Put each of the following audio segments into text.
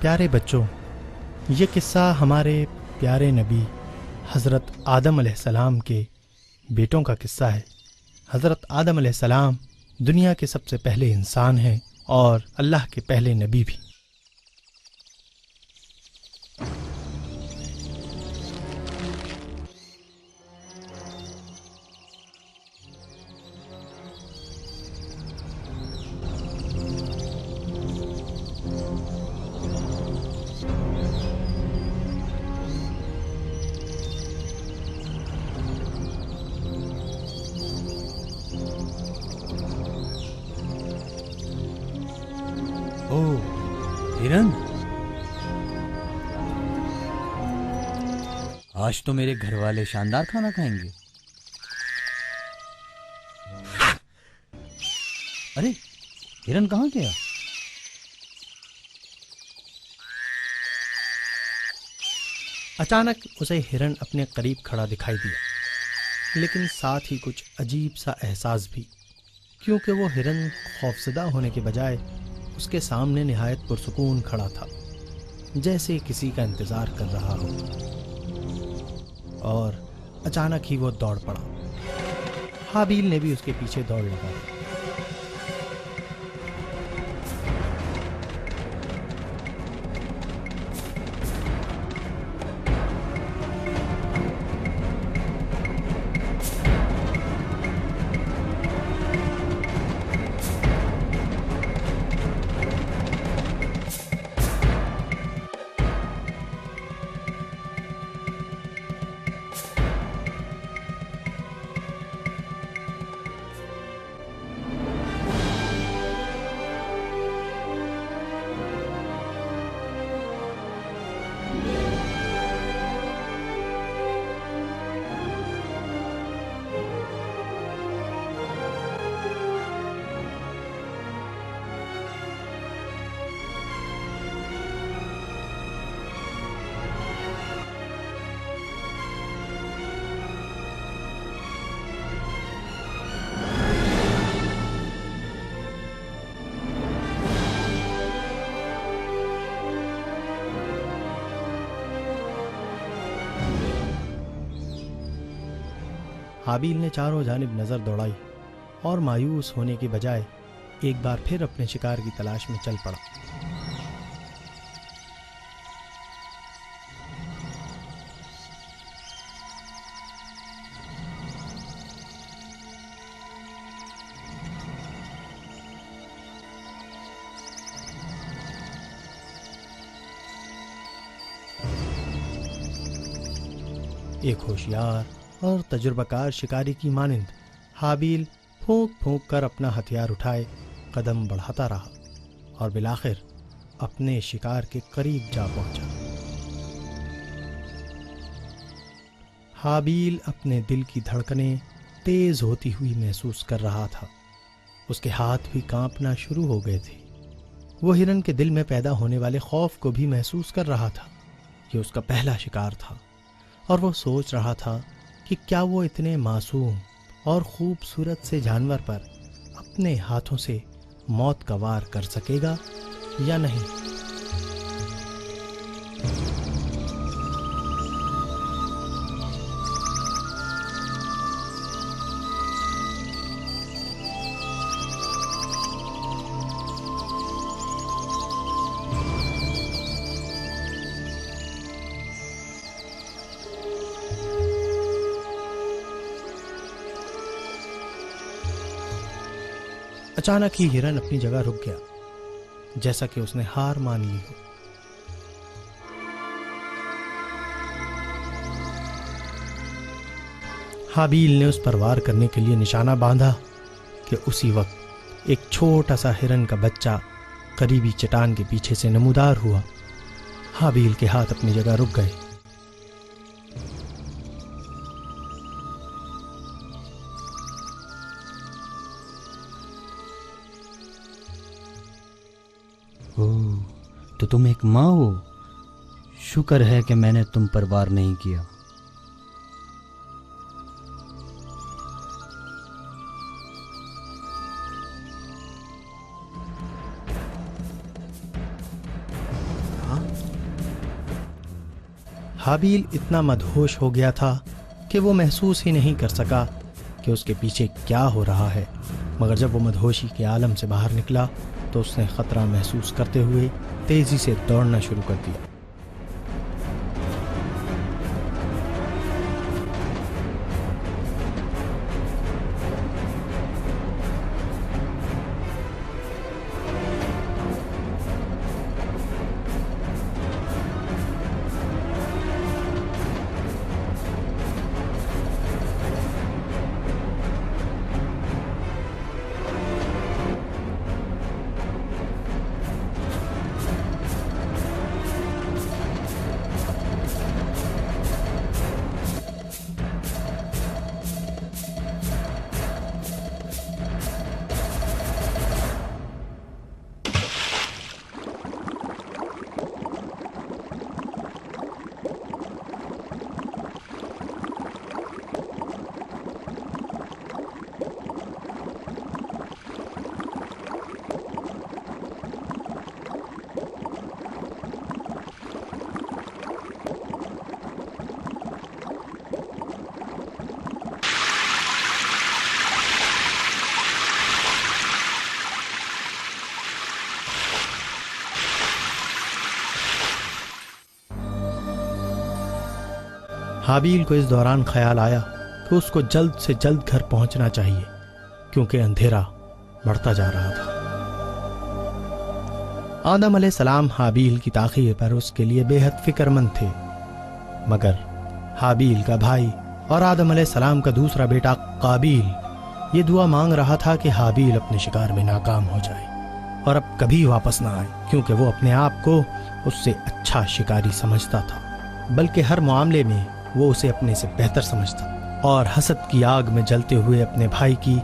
प्यारे बच्चों, ये किस्सा हमारे प्यारे नबी हज़रत आदम अलैहिस्सलाम के बेटों का किस्सा है। हज़रत आदम अलैहिस्सलाम दुनिया के सबसे पहले इंसान हैं और अल्लाह के पहले नबी भी। ओह, हिरन, आज तो मेरे घर वाले शानदार खाना खाएंगे। अरे, हिरन कहाँ गया? अचानक उसे हिरन अपने करीब खड़ा दिखाई दिया, लेकिन साथ ही कुछ अजीब सा एहसास भी, क्योंकि वो हिरन खौफजदा होने के बजाय उसके सामने निहायत पुरसुकून खड़ा था, जैसे किसी का इंतजार कर रहा हो। और अचानक ही वो दौड़ पड़ा। हाबील ने भी उसके पीछे दौड़ लगाई। हाबील ने चारों जानिब नजर दौड़ाई और मायूस होने के बजाय एक बार फिर अपने शिकार की तलाश में चल पड़ा। एक होशियार और तजुर्बाकार शिकारी की मानिंद हाबील फूंक फूंक कर अपना हथियार उठाए कदम बढ़ाता रहा और बिलाखिर अपने शिकार के करीब जा पहुंचा। हाबील अपने दिल की धड़कनें तेज होती हुई महसूस कर रहा था। उसके हाथ भी कांपना शुरू हो गए थे। वो हिरन के दिल में पैदा होने वाले खौफ को भी महसूस कर रहा था। ये उसका पहला शिकार था और वो सोच रहा था कि क्या वो इतने मासूम और खूबसूरत से जानवर पर अपने हाथों से मौत का वार कर सकेगा या नहीं। अचानक ही हिरन अपनी जगह रुक गया, जैसा कि उसने हार मान ली हो। हाबील ने उस पर वार करने के लिए निशाना बांधा कि उसी वक्त एक छोटा सा हिरन का बच्चा करीबी चट्टान के पीछे से नमूदार हुआ। हाबील के हाथ अपनी जगह रुक गए। ओह, तो तुम एक माँ हो। शुक्र है कि मैंने तुम पर वार नहीं किया। हाबील इतना मदहोश हो गया था कि वो महसूस ही नहीं कर सका कि उसके पीछे क्या हो रहा है, मगर जब वो मदहोशी के आलम से बाहर निकला तो उसने खतरा महसूस करते हुए तेजी से दौड़ना शुरू कर दिया। हाबील को इस दौरान ख्याल आया कि उसको जल्द से जल्द घर पहुंचना चाहिए, क्योंकि अंधेरा बढ़ता जा रहा था। आदम अलैहिस्सलाम हाबील की ताख़ीर पर उसके लिए बेहद फिक्रमंद थे, मगर हाबील का भाई और आदम अलैहिस्सलाम का दूसरा बेटा काबील ये दुआ मांग रहा था कि हाबील अपने शिकार में नाकाम हो जाए और अब कभी वापस ना आए, क्योंकि वो अपने आप को उससे अच्छा शिकारी समझता था, बल्कि हर मामले में वो उसे अपने से बेहतर समझता और हसद की आग में जलते हुए अपने भाई की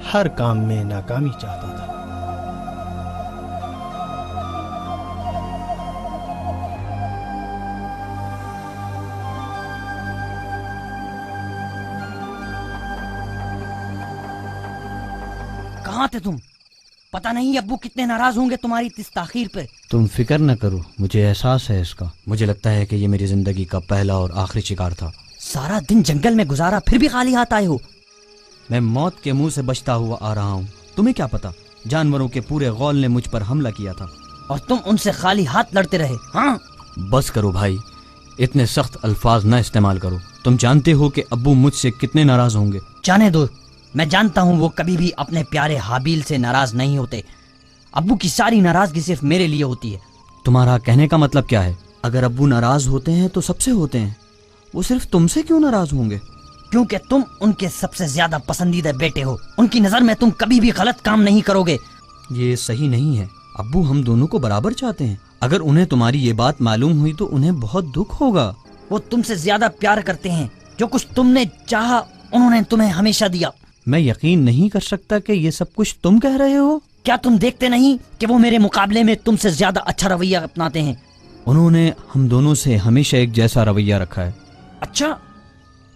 हर काम में नाकामी चाहता था। कहाँ थे तुम? पता नहीं अब्बू कितने नाराज होंगे तुम्हारी इस ताखीर पे। तुम फिक्र न करो, मुझे एहसास है इसका। मुझे लगता है कि ये मेरी जिंदगी का पहला और आखिरी शिकार था। सारा दिन जंगल में गुजारा, फिर भी खाली हाथ आए हो। मैं मौत के मुंह से बचता हुआ आ रहा हूँ। तुम्हें क्या पता, जानवरों के पूरे गौल ने मुझ पर हमला किया था और तुम उनसे खाली हाथ लड़ते रहे। हाँ, बस करो भाई, इतने सख्त अल्फाज न इस्तेमाल करो। तुम जानते हो कि अब्बू मुझसे कितने नाराज होंगे। जाने दो, मैं जानता हूँ वो कभी भी अपने प्यारे हाबील से नाराज नहीं होते। अब्बू की सारी नाराजगी सिर्फ मेरे लिए होती है। तुम्हारा कहने का मतलब क्या है? अगर अब्बू नाराज होते हैं तो सबसे होते हैं, वो सिर्फ तुमसे क्यों नाराज होंगे? क्योंकि तुम उनके सबसे ज्यादा पसंदीदा बेटे हो। उनकी नजर में तुम कभी भी गलत काम नहीं करोगे। ये सही नहीं है। अब्बू हम दोनों को बराबर चाहते हैं। अगर उन्हें तुम्हारी ये बात मालूम हुई तो उन्हें बहुत दुख होगा। वो तुमसे ज्यादा प्यार करते हैं। जो कुछ तुमने चाहा उन्होंने तुम्हें हमेशा दिया। मैं यकीन नहीं कर सकता कि ये सब कुछ तुम कह रहे हो। क्या तुम देखते नहीं कि वो मेरे मुकाबले में तुमसे ज्यादा अच्छा रवैया अपनाते हैं? उन्होंने हम दोनों से हमेशा एक जैसा रवैया रखा है। अच्छा,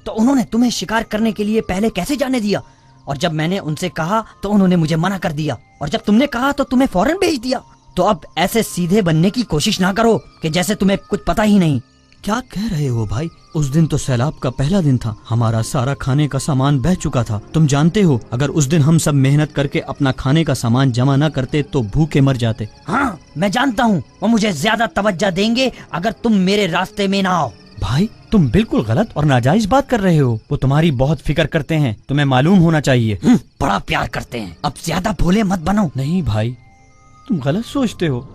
तो उन्होंने तुम्हें शिकार करने के लिए पहले कैसे जाने दिया? और जब मैंने उनसे कहा तो उन्होंने मुझे मना कर दिया, और जब तुमने कहा तो तुम्हें फौरन भेज दिया। तो अब ऐसे सीधे बनने की कोशिश ना करो कि जैसे तुम्हें कुछ पता ही नहीं। क्या कह रहे हो भाई? उस दिन तो सैलाब का पहला दिन था। हमारा सारा खाने का सामान बह चुका था। तुम जानते हो, अगर उस दिन हम सब मेहनत करके अपना खाने का सामान जमा न करते तो भूखे मर जाते। हाँ, मैं जानता हूँ वो मुझे ज्यादा तवज्जो देंगे अगर तुम मेरे रास्ते में ना आओ। भाई, तुम बिल्कुल गलत और नाजायज बात कर रहे हो। वो तुम्हारी बहुत फिक्र करते हैं, तुम्हें मालूम होना चाहिए। बड़ा प्यार करते हैं। अब ज्यादा भोले मत बनो। नहीं भाई, तुम गलत सोचते हो।